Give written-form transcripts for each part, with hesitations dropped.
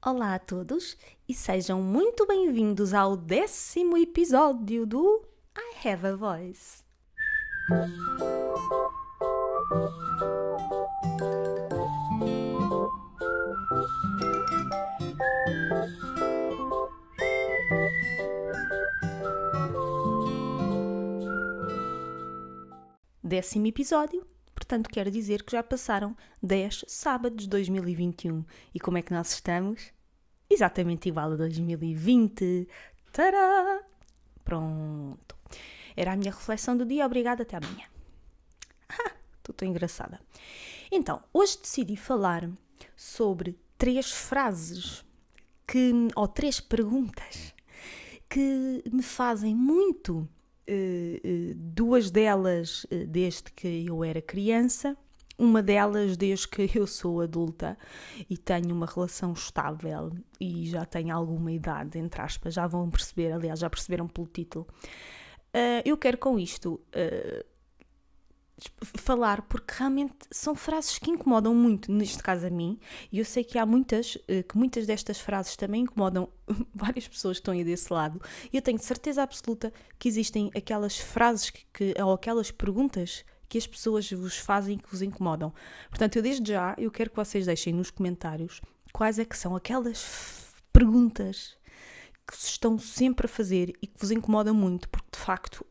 Olá a todos e sejam muito bem-vindos ao 10º episódio do I Have a Voice. Décimo episódio, portanto quero dizer que já passaram 10 sábados de 2021. E como é que nós estamos? Exatamente igual a 2020. Tadá! Pronto. Era a minha reflexão do dia. Obrigada, até amanhã. Estou tão engraçada. Então, hoje decidi falar sobre 3 frases ou 3 perguntas que me fazem muito. 2 delas desde que eu era criança, uma delas desde que eu sou adulta e tenho uma relação estável e já tenho alguma idade, entre aspas, já vão perceber, aliás, já perceberam pelo título. Eu quero com isto falar porque realmente são frases que incomodam muito, neste caso a mim, e eu sei que há muitas destas frases também incomodam várias pessoas que estão aí desse lado, e eu tenho certeza absoluta que existem aquelas frases ou aquelas perguntas que as pessoas vos fazem que vos incomodam. Portanto, eu quero que vocês deixem nos comentários quais é que são aquelas perguntas que se estão sempre a fazer e que vos incomodam muito, porque de facto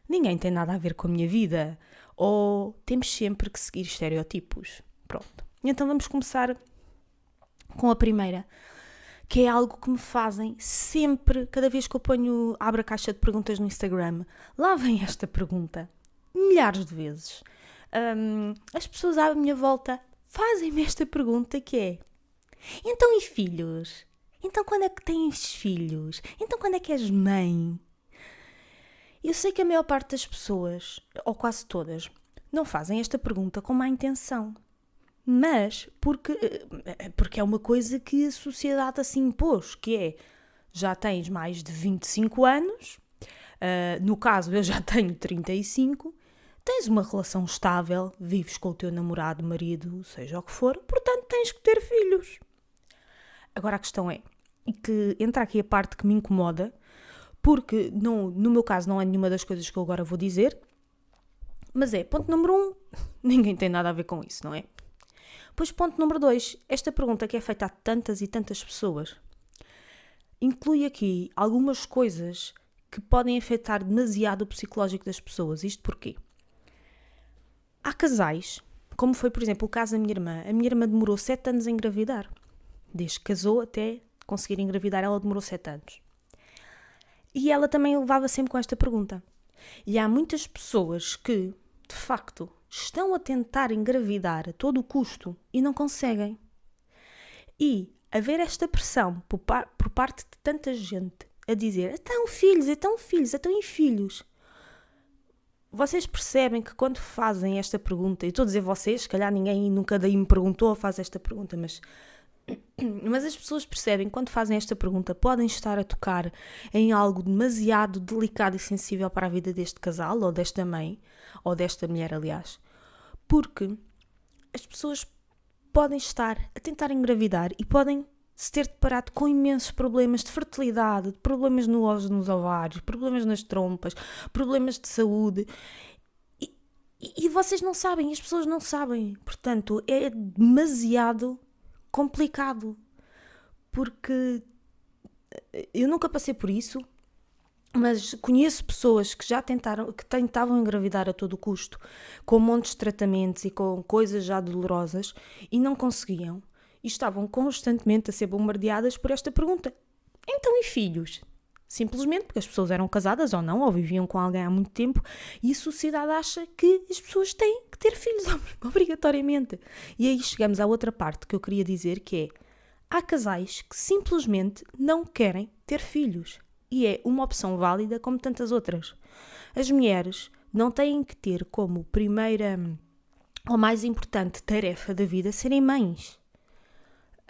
ninguém tem nada a ver com a minha vida, ou temos sempre que seguir estereotipos. Pronto. Então vamos começar com a primeira, que é algo que me fazem sempre, cada vez que eu abro a caixa de perguntas no Instagram, lá vem esta pergunta, milhares de vezes. As pessoas à minha volta fazem-me esta pergunta que é: então e filhos? Então quando é que tens filhos? Então quando é que és mãe? Eu sei que a maior parte das pessoas, ou quase todas, não fazem esta pergunta com má intenção. Mas porque é uma coisa que a sociedade assim impôs, que é: já tens mais de 25 anos, no caso eu já tenho 35, tens uma relação estável, vives com o teu namorado, marido, seja o que for, portanto tens que ter filhos. Agora a questão é, e que entra aqui a parte que me incomoda, porque no meu caso não é nenhuma das coisas que eu agora vou dizer, mas ponto número 1, ninguém tem nada a ver com isso, não é? Pois ponto número 2, esta pergunta que é feita a tantas e tantas pessoas, inclui aqui algumas coisas que podem afetar demasiado o psicológico das pessoas. Isto porquê? Há casais, como foi por exemplo o caso da minha irmã. A minha irmã demorou 7 anos a engravidar. Desde que casou até conseguir engravidar, ela demorou 7 anos. E ela também levava sempre com esta pergunta. E há muitas pessoas que, de facto, estão a tentar engravidar a todo o custo e não conseguem. E haver esta pressão por parte de tanta gente a dizer: então filhos, então e filhos. Vocês percebem que quando fazem esta pergunta, e estou a dizer vocês, se calhar ninguém nunca daí me perguntou ou faz esta pergunta, mas as pessoas percebem que quando fazem esta pergunta podem estar a tocar em algo demasiado delicado e sensível para a vida deste casal, ou desta mãe, ou desta mulher, aliás. Porque as pessoas podem estar a tentar engravidar e podem se ter deparado com imensos problemas de fertilidade, problemas nos ovários, problemas nas trompas, problemas de saúde. E vocês não sabem, as pessoas não sabem. Portanto, é demasiado complicado, porque eu nunca passei por isso, mas conheço pessoas que já tentavam engravidar a todo custo, com montes de tratamentos e com coisas já dolorosas, e não conseguiam, e estavam constantemente a ser bombardeadas por esta pergunta: então e filhos? Simplesmente porque as pessoas eram casadas ou não, ou viviam com alguém há muito tempo, e a sociedade acha que as pessoas têm que ter filhos obrigatoriamente. E aí chegamos à outra parte que eu queria dizer, que é: há casais que simplesmente não querem ter filhos. E é uma opção válida como tantas outras. As mulheres não têm que ter como primeira ou mais importante tarefa da vida serem mães.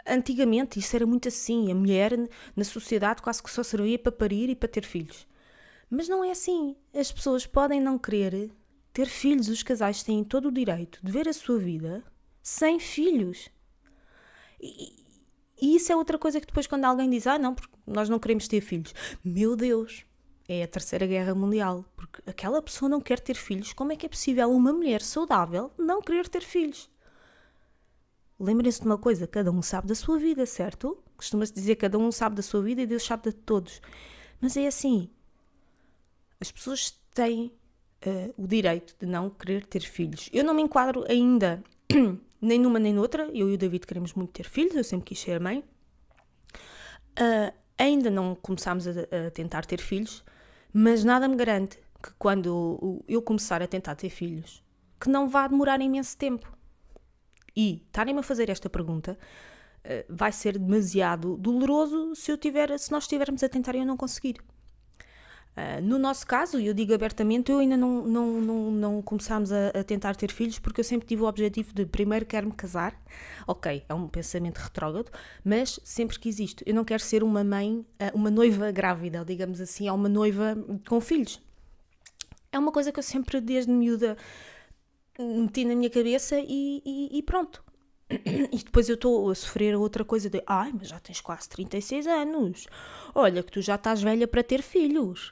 Antigamente isso era muito assim, a mulher na sociedade quase que só servia para parir e para ter filhos. Mas não é assim, as pessoas podem não querer ter filhos, os casais têm todo o direito de ver a sua vida sem filhos. E isso é outra coisa que depois quando alguém diz, não, porque nós não queremos ter filhos. Meu Deus, é a Terceira Guerra Mundial, porque aquela pessoa não quer ter filhos. Como é que é possível uma mulher saudável não querer ter filhos? Lembrem-se de uma coisa, cada um sabe da sua vida, certo? Costuma-se dizer que cada um sabe da sua vida e Deus sabe de todos. Mas é assim, as pessoas têm o direito de não querer ter filhos. Eu não me enquadro ainda nem numa nem noutra. Eu e o David queremos muito ter filhos, eu sempre quis ser mãe. Ainda não começámos a tentar ter filhos, mas nada me garante que quando eu começar a tentar ter filhos, que não vá demorar imenso tempo. E estarem-me a fazer esta pergunta vai ser demasiado doloroso se nós estivermos a tentar e eu não conseguir. No nosso caso, e eu digo abertamente, eu ainda não começámos a tentar ter filhos porque eu sempre tive o objetivo de primeiro quero-me casar. Ok, é um pensamento retrógrado, mas sempre quis isto. Eu não quero ser uma mãe, uma noiva grávida, digamos assim, ou uma noiva com filhos. É uma coisa que eu sempre, desde miúda, meti na minha cabeça e pronto. E depois eu estou a sofrer outra coisa de mas já tens quase 36 anos. Olha que tu já estás velha para ter filhos.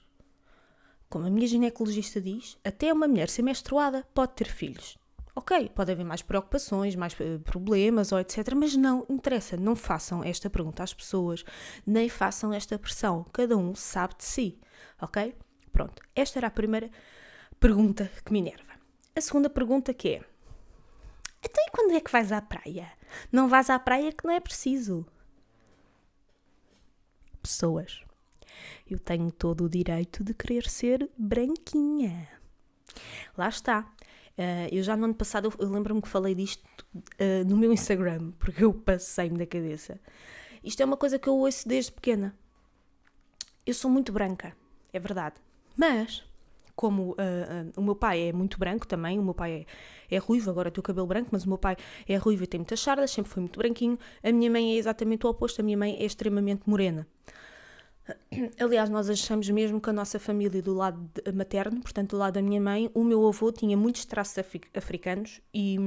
Como a minha ginecologista diz, até uma mulher ser menstruada pode ter filhos. Ok, pode haver mais preocupações, mais problemas ou etc. Mas não interessa, não façam esta pergunta às pessoas, nem façam esta pressão. Cada um sabe de si, ok? Pronto, esta era a primeira pergunta que me enerva. A segunda pergunta que é, então e quando é que vais à praia? Não vais à praia que não é preciso. Pessoas, eu tenho todo o direito de querer ser branquinha. Lá está. Eu já no ano passado, eu lembro-me que falei disto no meu Instagram, porque eu passei-me da cabeça. Isto é uma coisa que eu ouço desde pequena. Eu sou muito branca, é verdade. Mas, como o meu pai é muito branco também, o meu pai é ruivo, agora tem o cabelo branco, mas o meu pai é ruivo e tem muitas sardas, sempre foi muito branquinho. A minha mãe é exatamente o oposto, a minha mãe é extremamente morena. Aliás, nós achamos mesmo que a nossa família do lado materno, portanto do lado da minha mãe, o meu avô tinha muitos traços africanos e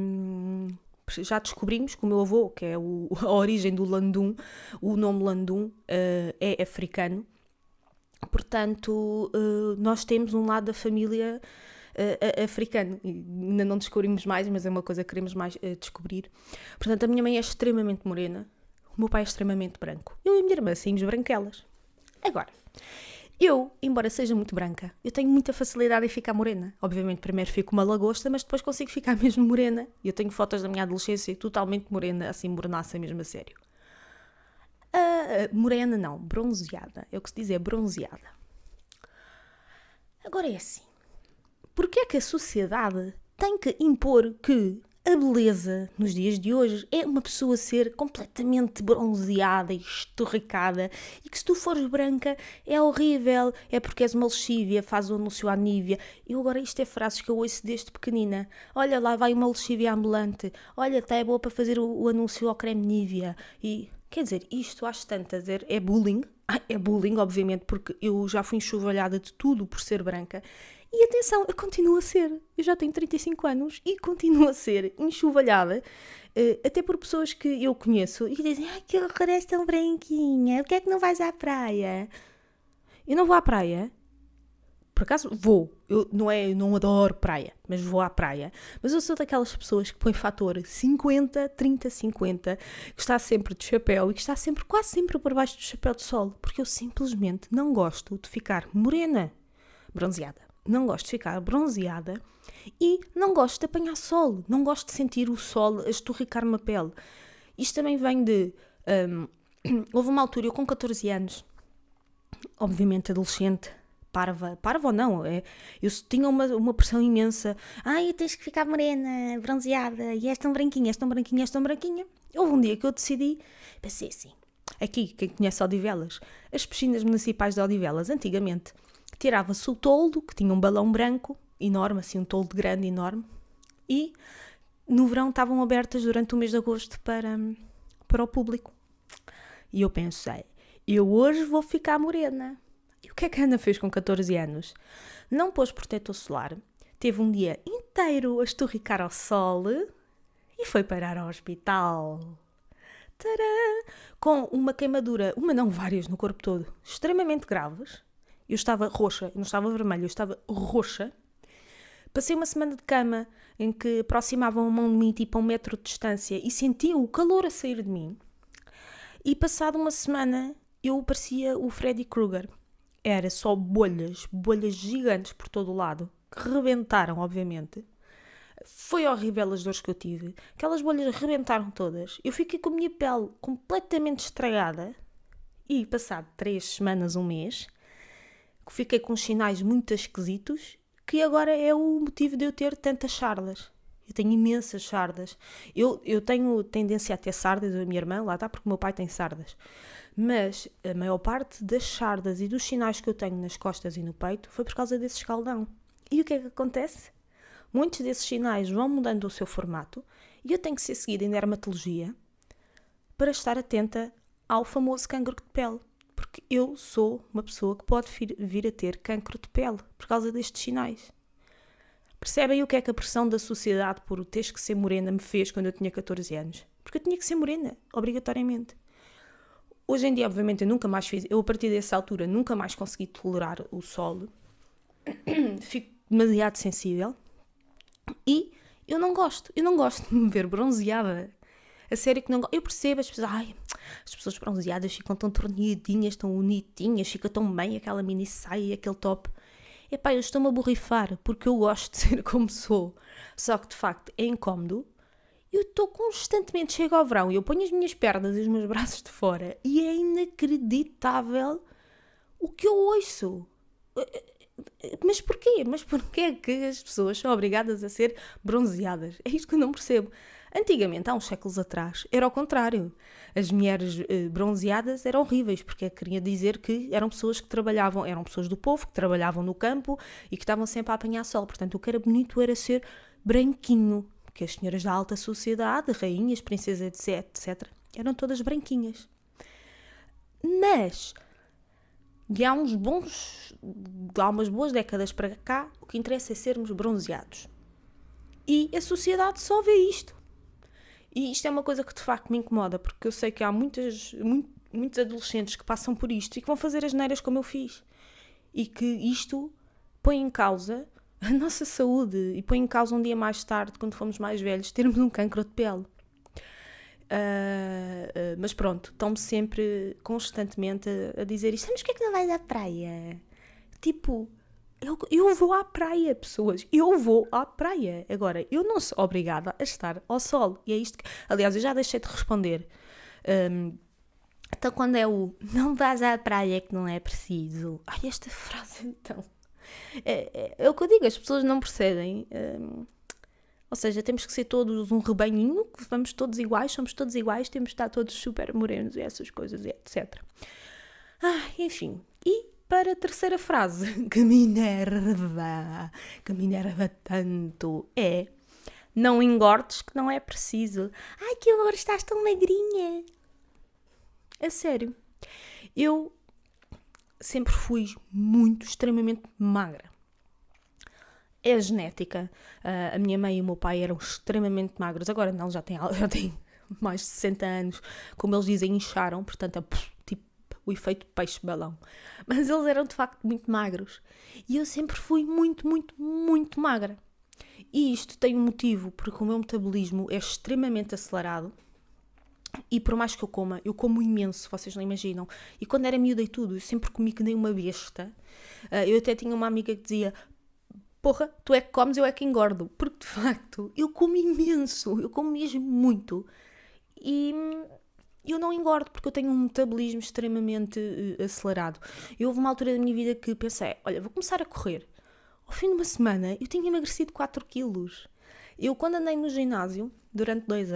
já descobrimos que o meu avô, que é a origem do Landum, o nome Landum é africano. Portanto, nós temos um lado da família africano. Ainda não descobrimos mais, mas é uma coisa que queremos mais descobrir. Portanto, a minha mãe é extremamente morena, o meu pai é extremamente branco. Eu e a minha irmã saímos branquelas. Agora, eu, embora seja muito branca, eu tenho muita facilidade em ficar morena. Obviamente, primeiro fico uma lagosta, mas depois consigo ficar mesmo morena. Eu tenho fotos da minha adolescência totalmente morena, assim, mornaça mesmo a sério. Morena não, bronzeada. É o que se diz, é bronzeada. Agora é assim. Porquê é que a sociedade tem que impor que a beleza nos dias de hoje é uma pessoa ser completamente bronzeada e esturricada e que se tu fores branca é horrível, é porque és uma lexívia, faz o anúncio à Nívea. Eu agora isto é frases que eu ouço desde pequenina. Olha, lá vai uma lexívia ambulante. Olha, está é boa para fazer o anúncio ao creme Nívea. E, quer dizer, isto às tantas é bullying. É bullying, obviamente, porque eu já fui enxovalhada de tudo por ser branca. E atenção, eu continuo a ser. Eu já tenho 35 anos e continuo a ser enxovalhada, até por pessoas que eu conheço e que dizem, que horror, és tão branquinha, por que é que não vais à praia? Eu não vou à praia. Por acaso vou. Eu não adoro praia, mas vou à praia. Mas eu sou daquelas pessoas que põe fator 50, 30, 50, que está sempre de chapéu e que está sempre, quase sempre por baixo do chapéu de sol, porque eu simplesmente não gosto de ficar morena, bronzeada. Não gosto de ficar bronzeada e não gosto de apanhar sol. Não gosto de sentir o sol a esturricar-me a pele. Isto também vem de... houve uma altura, eu com 14 anos, obviamente adolescente, parva ou não, eu tinha uma pressão imensa. Tens que ficar morena, bronzeada, e és tão branquinha, és tão branquinha, és tão branquinha. Houve um dia que eu decidi, pensei assim, aqui, quem conhece Odivelas, as piscinas municipais de Odivelas, antigamente, tirava-se o toldo, que tinha um balão branco enorme, assim um toldo grande, enorme, e no verão estavam abertas durante o mês de agosto para o público. E eu pensei, eu hoje vou ficar morena. E o que é que a Ana fez com 14 anos? Não pôs protetor solar, teve um dia inteiro a esturricar ao sol e foi parar ao hospital. tadã, com uma queimadura, uma não, várias no corpo todo, extremamente graves. Eu estava roxa, eu não estava vermelha, eu estava roxa. Passei uma semana de cama em que aproximavam a mão de mim tipo a 1 metro de distância e sentia o calor a sair de mim. E passado uma semana eu parecia o Freddy Krueger. Era só bolhas gigantes por todo o lado, que rebentaram, obviamente. Foi horrível as dores que eu tive. Aquelas bolhas rebentaram todas. Eu fiquei com a minha pele completamente estragada. E passado 3 semanas, 1 mês, fiquei com sinais muito esquisitos, que agora é o motivo de eu ter tantas sardas. Eu tenho imensas sardas. Eu tenho tendência a ter sardas, eu e a minha irmã, lá está, porque o meu pai tem sardas. Mas a maior parte das sardas e dos sinais que eu tenho nas costas e no peito foi por causa desse escaldão. E o que é que acontece? Muitos desses sinais vão mudando o seu formato e eu tenho que ser seguida em dermatologia para estar atenta ao famoso cancro de pele. Porque eu sou uma pessoa que pode vir a ter cancro de pele por causa destes sinais. Percebem o que é que a pressão da sociedade por teres que ser morena me fez quando eu tinha 14 anos? Porque eu tinha que ser morena, obrigatoriamente. Hoje em dia, obviamente, eu nunca mais fiz, eu a partir dessa altura nunca mais consegui tolerar o sol. Fico demasiado sensível. E eu não gosto de me ver bronzeada. A sério que não gosto. Eu percebo as pessoas bronzeadas ficam tão torneadinhas, tão bonitinhas, fica tão bem aquela mini saia, aquele top. Epá, eu estou-me a borrifar porque eu gosto de ser como sou. Só que de facto é incómodo. Eu estou constantemente, chego ao verão e eu ponho as minhas pernas e os meus braços de fora e é inacreditável o que eu ouço. Mas porquê? Mas porquê é que as pessoas são obrigadas a ser bronzeadas? É isto que eu não percebo. Antigamente, há uns séculos atrás, era ao contrário. As mulheres bronzeadas eram horríveis, porque queria dizer que eram pessoas que trabalhavam, eram pessoas do povo, que trabalhavam no campo e que estavam sempre a apanhar sol. Portanto, o que era bonito era ser branquinho, porque as senhoras da alta sociedade, rainhas, princesas, etc., eram todas branquinhas. Mas há umas boas décadas para cá, o que interessa é sermos bronzeados. E a sociedade só vê isto. E isto é uma coisa que de facto me incomoda, porque eu sei que há muitos adolescentes que passam por isto e que vão fazer as neiras como eu fiz. E que isto põe em causa a nossa saúde e põe em causa um dia mais tarde, quando formos mais velhos, termos um cancro de pele. Mas pronto, estão-me sempre, constantemente a dizer isto. Mas porquê é que não vais à praia? Tipo, eu vou à praia, pessoas. Eu vou à praia. Agora, eu não sou obrigada a estar ao sol. E é isto que... Aliás, eu já deixei de responder. Então, quando é o não vais à praia que não é preciso. Ai, esta frase, então... É o que eu digo, as pessoas não percebem. Ou seja, temos que ser todos um rebanhinho, que vamos todos iguais, somos todos iguais, temos de estar todos super morenos e essas coisas, etc. Enfim. E para a terceira frase, que me enerva tanto, é: não engordes que não é preciso. Ai, que horror, estás tão magrinha. A sério. Eu sempre fui extremamente magra. É a genética. A minha mãe e o meu pai eram extremamente magros. Agora não, já têm mais de 60 anos. Como eles dizem, incharam. Portanto, é tipo o efeito peixe-balão. Mas eles eram de facto muito magros. E eu sempre fui muito magra. E isto tem um motivo, porque o meu metabolismo é extremamente acelerado. E por mais que eu como imenso, vocês não imaginam. E quando era miúda e tudo, eu sempre comi que nem uma besta. Eu até tinha uma amiga que dizia: porra, tu é que comes, eu é que engordo. Porque de facto, eu como imenso, eu como mesmo muito. E eu não engordo porque eu tenho um metabolismo extremamente acelerado. Eu houve uma altura da minha vida que pensei: olha, vou começar a correr. Ao fim de uma semana, eu tinha emagrecido 4 quilos. Eu, quando andei no ginásio, durante 2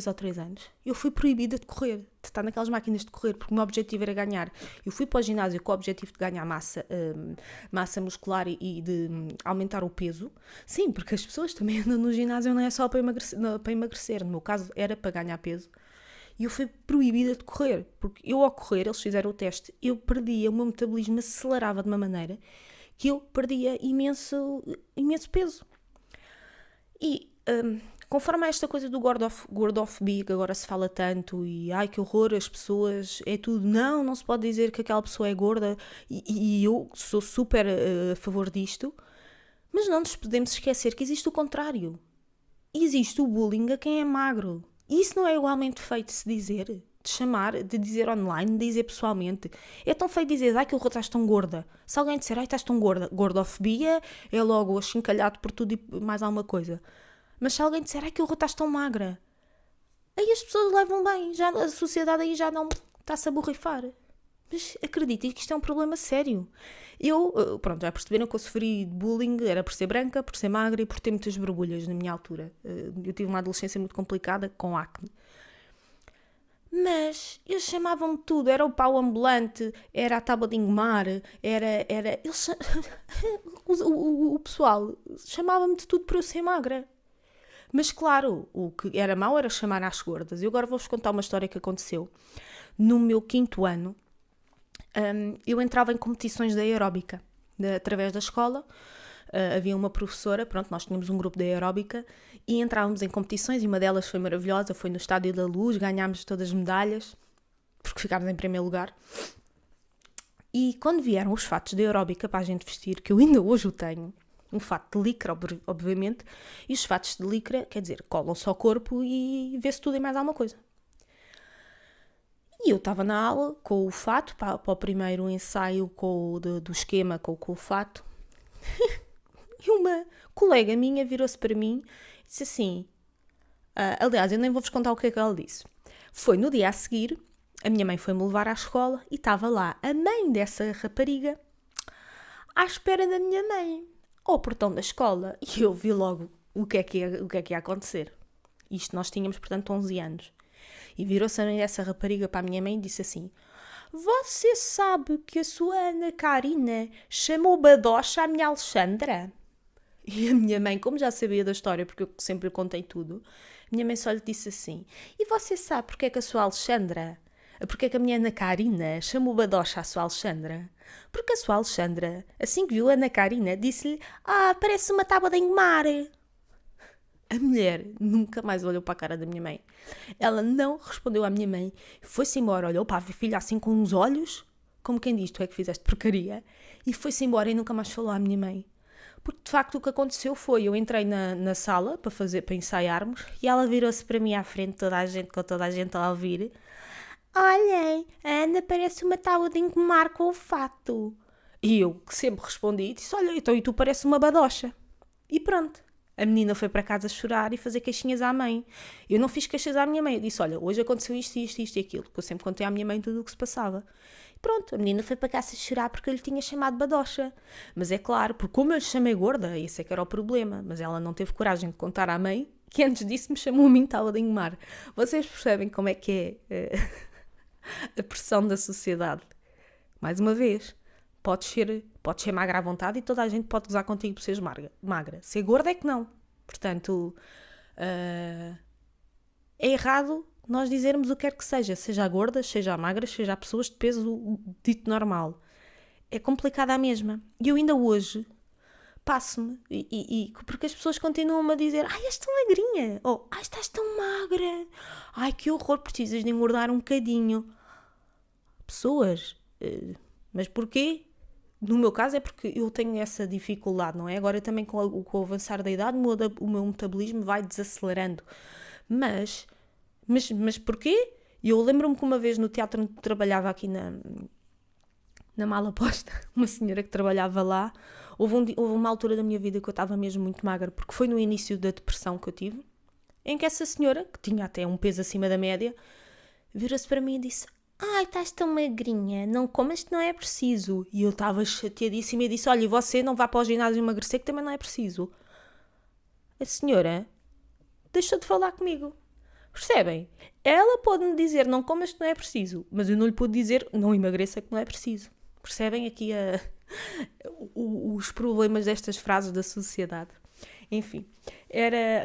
ou 3 anos, eu fui proibida de correr, de estar naquelas máquinas de correr, porque o meu objetivo era ganhar. Eu fui para o ginásio com o objetivo de ganhar massa muscular e de aumentar o peso. Sim, porque as pessoas também andam no ginásio, não é só para emagrecer. No meu caso, era para ganhar peso. E eu fui proibida de correr, porque eu ao correr, eles fizeram o teste, eu perdia, o meu metabolismo acelerava de uma maneira que eu perdia imenso peso. E conforme esta coisa do gordofobia que agora se fala tanto e ai que horror, as pessoas, é tudo, não se pode dizer que aquela pessoa é gorda e eu sou super a favor disto, mas não nos podemos esquecer que existe o contrário. Existe o bullying a quem é magro. E isso não é igualmente feito de se dizer, de chamar, de dizer online, de dizer pessoalmente. É tão feito dizer, ai que horror, estás tão gorda. Se alguém disser, ai estás tão gorda, gordofobia, é logo achincalhado por tudo e mais alguma coisa. Mas se alguém disser, ai que horror, estás tão magra, aí as pessoas levam bem, já, a sociedade aí já não está-se a borrifar. Mas acreditem que isto é um problema sério. Eu, pronto, já perceberam que eu sofri de bullying, era por ser branca, por ser magra e por ter muitas borbulhas na minha altura. Eu tive uma adolescência muito complicada, com acne. Mas eles chamavam-me tudo, era o pau ambulante, era a tábua de engomar, era eles, o pessoal chamava-me de tudo por eu ser magra. Mas claro, o que era mau era chamar às gordas. E agora vou-vos contar uma história que aconteceu. No meu 5º ano, eu entrava em competições de aeróbica, através da escola. Havia uma professora, pronto, nós tínhamos um grupo de aeróbica e entrávamos em competições e uma delas foi maravilhosa, foi no Estádio da Luz, ganhámos todas as medalhas, porque ficámos em primeiro lugar. E quando vieram os fatos de aeróbica para a gente vestir, que eu ainda hoje o tenho, um fato de licra, obviamente, e os fatos de licra, quer dizer, colam-se ao corpo e vê-se tudo e mais alguma coisa. E eu estava na aula com o fato, para o primeiro ensaio do esquema com o fato, e uma colega minha virou-se para mim e disse assim, aliás, eu nem vou-vos contar o que é que ela disse. Foi no dia a seguir, a minha mãe foi-me levar à escola e estava lá a mãe dessa rapariga à espera da minha mãe, ao portão da escola, e eu vi logo o que é que ia acontecer. Isto nós tínhamos, portanto, 11 anos. E virou-se a mãe dessa rapariga para a minha mãe e disse assim, você sabe que a sua Ana Karina chamou badocha a minha Alexandra? E a minha mãe, como já sabia da história, porque eu sempre contei tudo, a minha mãe só lhe disse assim, e você sabe porque é que a sua Alexandra, porque é que a minha Ana Karina chamou badocha à sua Alexandra? Porque a sua Alexandra, assim que viu a Ana Karina, disse-lhe, parece uma tábua de engomar. A mulher nunca mais olhou para a cara da minha mãe. Ela não respondeu à minha mãe. Foi-se embora, olhou para a filha assim com uns olhos, como quem diz, tu é que fizeste porcaria, e foi-se embora e nunca mais falou à minha mãe. Porque de facto o que aconteceu foi, eu entrei na sala para ensaiarmos, e ela virou-se para mim à frente, com toda a gente a ouvir. Olhem, a Ana parece uma tábua de engomar com o fato. E eu, que sempre respondi, disse, olha, então e tu pareces uma badocha. E pronto. A menina foi para casa chorar e fazer queixinhas à mãe. Eu não fiz queixas à minha mãe. Eu disse, olha, hoje aconteceu isto e aquilo. Porque eu sempre contei à minha mãe tudo o que se passava. E pronto, a menina foi para casa chorar porque eu lhe tinha chamado badocha. Mas é claro, porque como eu lhe chamei gorda, esse é que era o problema. Mas ela não teve coragem de contar à mãe que antes disso me chamou a mim tábua de engomar. Vocês percebem como é que é a pressão da sociedade? Mais uma vez, podes ser magra à vontade e toda a gente pode gozar contigo por seres magra. Ser gorda é que não. Portanto, é errado nós dizermos o que quer que seja a gordas, seja a magras, seja a pessoas de peso dito normal. É complicado à mesma. E eu ainda hoje passo-me, porque as pessoas continuam a dizer, ai, és tão magrinha, ou ai, estás tão magra, ai, que horror, precisas de engordar um bocadinho. Pessoas, mas porquê? No meu caso é porque eu tenho essa dificuldade, não é? Agora também com o avançar da idade o meu metabolismo vai desacelerando. Mas porquê? Eu lembro-me que uma vez no teatro onde trabalhava aqui na Mala Posta, uma senhora que trabalhava lá, houve uma altura da minha vida que eu estava mesmo muito magra, porque foi no início da depressão que eu tive, em que essa senhora, que tinha até um peso acima da média, virou-se para mim e disse, ai, estás tão magrinha, não comas que não é preciso. E eu estava chateadíssima e disse, olha, e você não vá para o ginásio emagrecer que também não é preciso. A senhora deixou de falar comigo. Percebem? Ela pode-me dizer, não comas que não é preciso, mas eu não lhe pude dizer, não emagreça que não é preciso. Percebem aqui os problemas destas frases da sociedade? Enfim,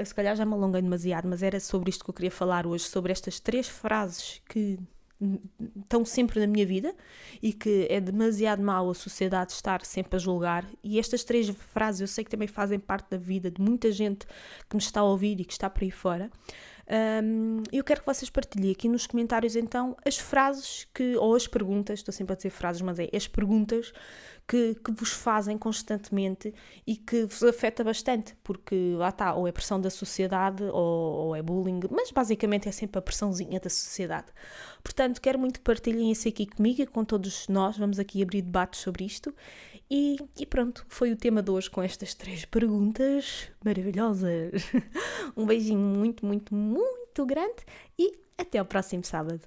se calhar já me alonguei demasiado, mas era sobre isto que eu queria falar hoje, sobre estas 3 frases que estão sempre na minha vida e que é demasiado mau a sociedade estar sempre a julgar. E estas 3 frases eu sei que também fazem parte da vida de muita gente que me está a ouvir e que está por aí fora. Eu quero que vocês partilhem aqui nos comentários então as frases ou as perguntas, estou sempre a dizer frases, mas as perguntas que vos fazem constantemente e que vos afeta bastante, porque lá está, ou é pressão da sociedade ou é bullying, mas basicamente é sempre a pressãozinha da sociedade. Portanto, quero muito que partilhem isso aqui comigo e com todos nós, vamos aqui abrir debates sobre isto. E pronto, foi o tema de hoje com estas 3 perguntas maravilhosas. Um beijinho muito, muito, muito grande e até ao próximo sábado.